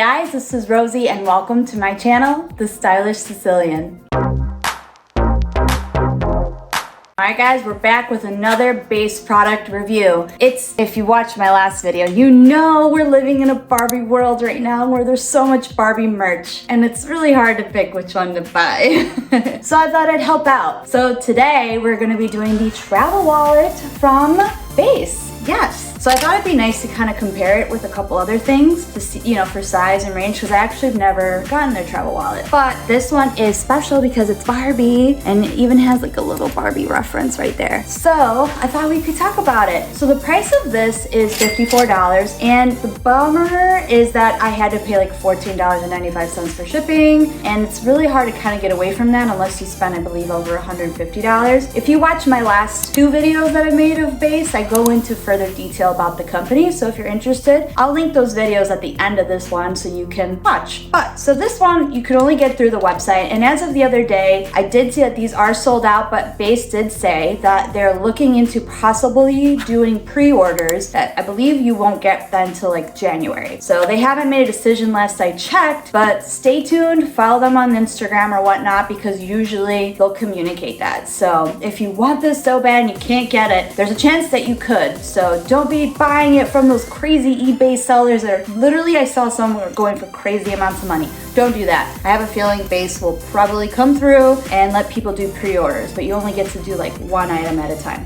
Guys, this is Rosie and welcome to my channel, The Stylish Sicilian. Alright guys, we're back with another BEIS product review. If you watched my last video, you know we're living in a Barbie world right now where there's so much Barbie merch and it's really hard to pick which one to buy. So I thought I'd help out. So today we're going to be doing the travel wallet from BEIS. Yes. So I thought it'd be nice to kind of compare it with a couple other things to see, you know, for size and range, because I actually have never gotten their travel wallet. But this one is special because it's Barbie and it even has like a little Barbie reference right there. So I thought we could talk about it. So the price of this is $54, and the bummer is that I had to pay like $14.95 for shipping, and it's really hard to kind of get away from that unless you spend, I believe, over $150. If you watch my last two videos that I made of BEIS, I go into further detail about the company, so if you're interested, I'll link those videos at the end of this one so you can watch. But so this one you could only get through the website, and as of the other day I did see that these are sold out, but BEIS did say that they're looking into possibly doing pre-orders that I believe you won't get then until like January. So they haven't made a decision last I checked, but stay tuned, follow them on Instagram or whatnot, because usually they'll communicate that. So if you want this so bad and you can't get it, there's a chance that you could, so don't be buying it from those crazy eBay sellers that are literally, I saw some were going for crazy amounts of money. Don't do that. I have a feeling BEIS will probably come through and let people do pre-orders, but you only get to do like one item at a time.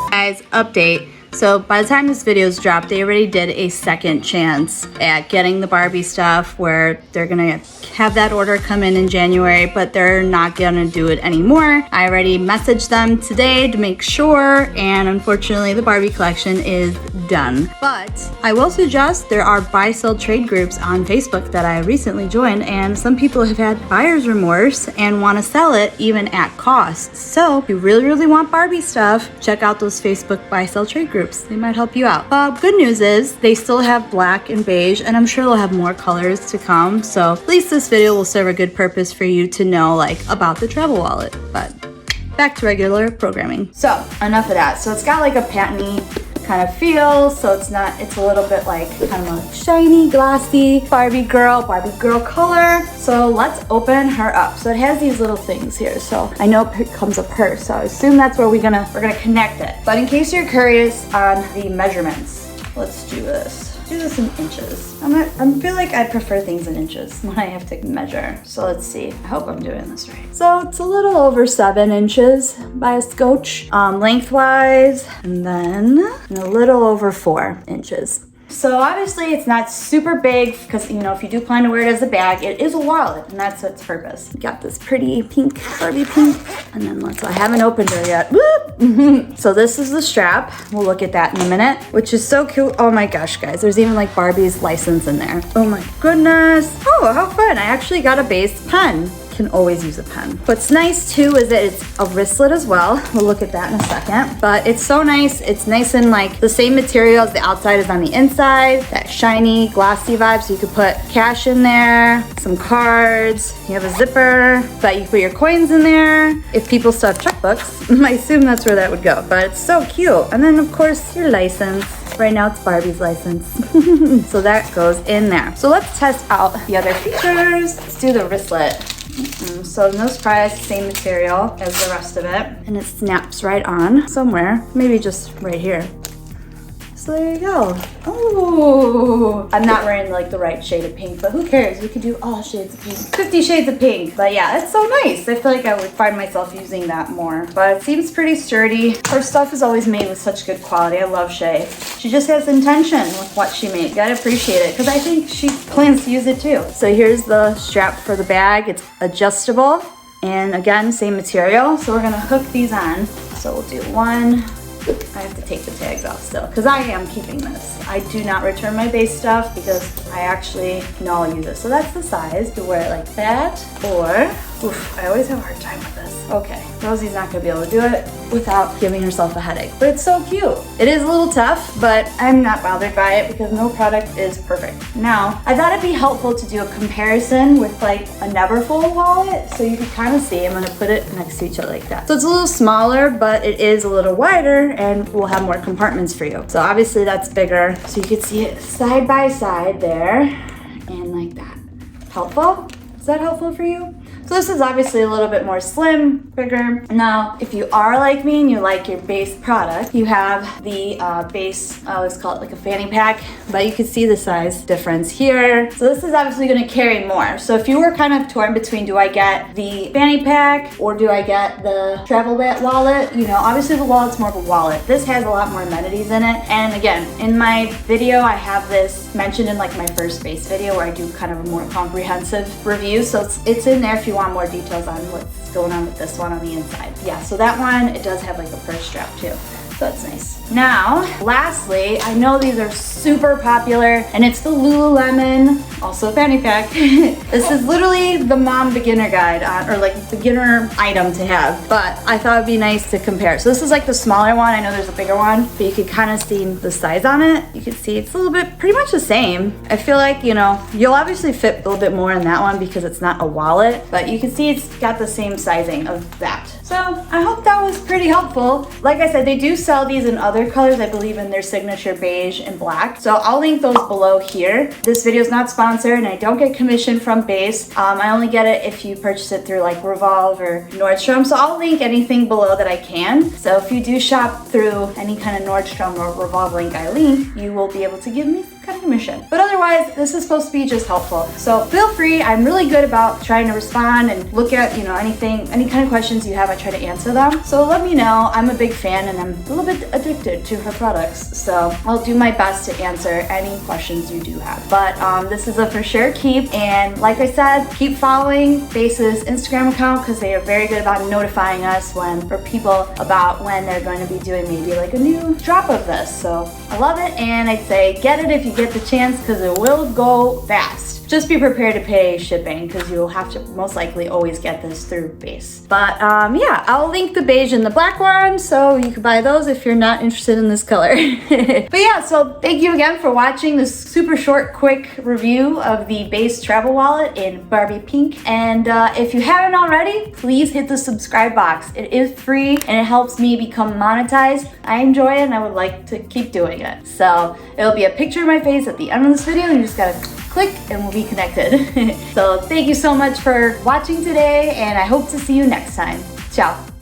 Guys, update. So by the time this video is dropped, they already did a second chance at getting the Barbie stuff where they're gonna have that order come in January, but they're not gonna do it anymore. I already messaged them today to make sure, and unfortunately the Barbie collection is done. But I will suggest there are buy-sell trade groups on Facebook that I recently joined, and some people have had buyer's remorse and want to sell it even at cost. So if you really want Barbie stuff, check out those Facebook buy-sell trade groups. They might help you out. Good news is they still have black and beige, and I'm sure they'll have more colors to come. So at least this video will serve a good purpose for you to know like about the travel wallet. But back to regular programming. So enough of that. So it's got like a patiny kind of feel, so it's a little bit like kind of a shiny, glossy Barbie girl color. So let's open her up. So it has these little things here, so I know it comes a purse, so I assume that's where we're gonna connect it. But in case you're curious on the measurements, let's do this. Do this in inches. I feel like I prefer things in inches when I have to measure. So let's see. I hope I'm doing this right. So it's a little over 7 inches by a scotch lengthwise, and then a little over 4 inches. So obviously it's not super big because, you know, if you do plan to wear it as a bag, it is a wallet, and that's its purpose. We got this pretty pink, Barbie pink, and then I haven't opened her yet. Whoop! So this is the strap. We'll look at that in a minute, which is so cute. Oh my gosh, guys, there's even like Barbie's license in there. Oh my goodness. Oh, how fun. I actually got a BEIS pen. Can always use a pen. What's nice too is that it's a wristlet as well. We'll look at that in a second, but it's so nice. It's nice and like the same material as the outside is on the inside, that shiny glossy vibe. So you could put cash in there, some cards, you have a zipper that you can put your coins in there. If people still have checkbooks, I assume that's where that would go, but it's so cute. And then of course your license. Right now it's Barbie's license. So that goes in there. So let's test out the other features. Let's do the wristlet. So no surprise, same material as the rest of it, and it snaps right on somewhere, maybe just right here. So there you go. Oh, I'm not wearing like the right shade of pink, but who cares? We could do all shades of pink. 50 shades of pink. But yeah, it's so nice. I feel like I would find myself using that more. But it seems pretty sturdy. Her stuff is always made with such good quality. I love Shay. She just has intention with what she made. You gotta appreciate it, because I think she plans to use it too. So here's the strap for the bag. It's adjustable, and again, same material. So we're gonna hook these on. So we'll do one. I have to take the tags off still, because I am keeping this. I do not return my BEIS stuff because I actually know I'll use it. So that's the size. To wear it like that, or, oof, I always have a hard time with this. Okay, Rosie's not gonna be able to do it without giving herself a headache. But it's so cute. It is a little tough, but I'm not bothered by it because no product is perfect. Now, I thought it'd be helpful to do a comparison with like a Neverfull wallet, so you can kind of see. I'm gonna put it next to each other like that. So it's a little smaller, but it is a little wider, and we'll have more compartments for you. So obviously that's bigger, so you can see it side by side there. And like helpful? Is that helpful for you? So this is obviously a little bit more slim, bigger. Now, if you are like me and you like your base product, you have the base, let's call it like a fanny pack, but you can see the size difference here. So this is obviously gonna carry more. So if you were kind of torn between, do I get the fanny pack or do I get the travel wallet? You know, obviously the wallet's more of a wallet. This has a lot more amenities in it. And again, in my video, I have this mentioned in like my first base video where I do kind of a more comprehensive review. So it's in there if you want more details on what's going on with this one on the inside. Yeah, so that one, it does have like a purse strap too. So that's nice. Now, lastly, I know these are super popular and it's the Lululemon, also fanny pack. This is literally the mom beginner guide or like beginner item to have, but I thought it'd be nice to compare. So this is like the smaller one. I know there's a bigger one, but you can kind of see the size on it. You can see it's a little bit, pretty much the same. I feel like, you know, you'll obviously fit a little bit more in that one because it's not a wallet, but you can see it's got the same sizing of that. So I hope that was pretty helpful. Like I said, they do sell these in other colors, I believe in their signature beige and black. So I'll link those below here. This video is not sponsored and I don't get commission from BEIS. I only get it if you purchase it through like Revolve or Nordstrom. So I'll link anything below that I can. So if you do shop through any kind of Nordstrom or Revolve link I link, you will be able to give me some kind of commission. But otherwise, this is supposed to be just helpful. So feel free. I'm really good about trying to respond and look at, you know, anything, any kind of questions you have, I try to answer them. So let me know. I'm a big fan and I'm a little bit addicted to her products. So I'll do my best to answer any questions you do have. But this is a for sure keep. And like I said, keep following BEIS's Instagram account because they are very good about notifying us for people about when they're going to be doing maybe like a new drop of this. So I love it. And I'd say get it if you get the chance because it will go fast. Just be prepared to pay shipping because you'll have to most likely always get this through BEIS. But yeah, I'll link the beige and the black one so you can buy those if you're not interested in this color. But yeah, so thank you again for watching this super short, quick review of the BEIS travel wallet in Barbie pink. And if you haven't already, please hit the subscribe box. It is free and it helps me become monetized. I enjoy it and I would like to keep doing it. So it'll be a picture of my face at the end of this video and you just gotta click and we'll be connected. So thank you so much for watching today and I hope to see you next time. Ciao.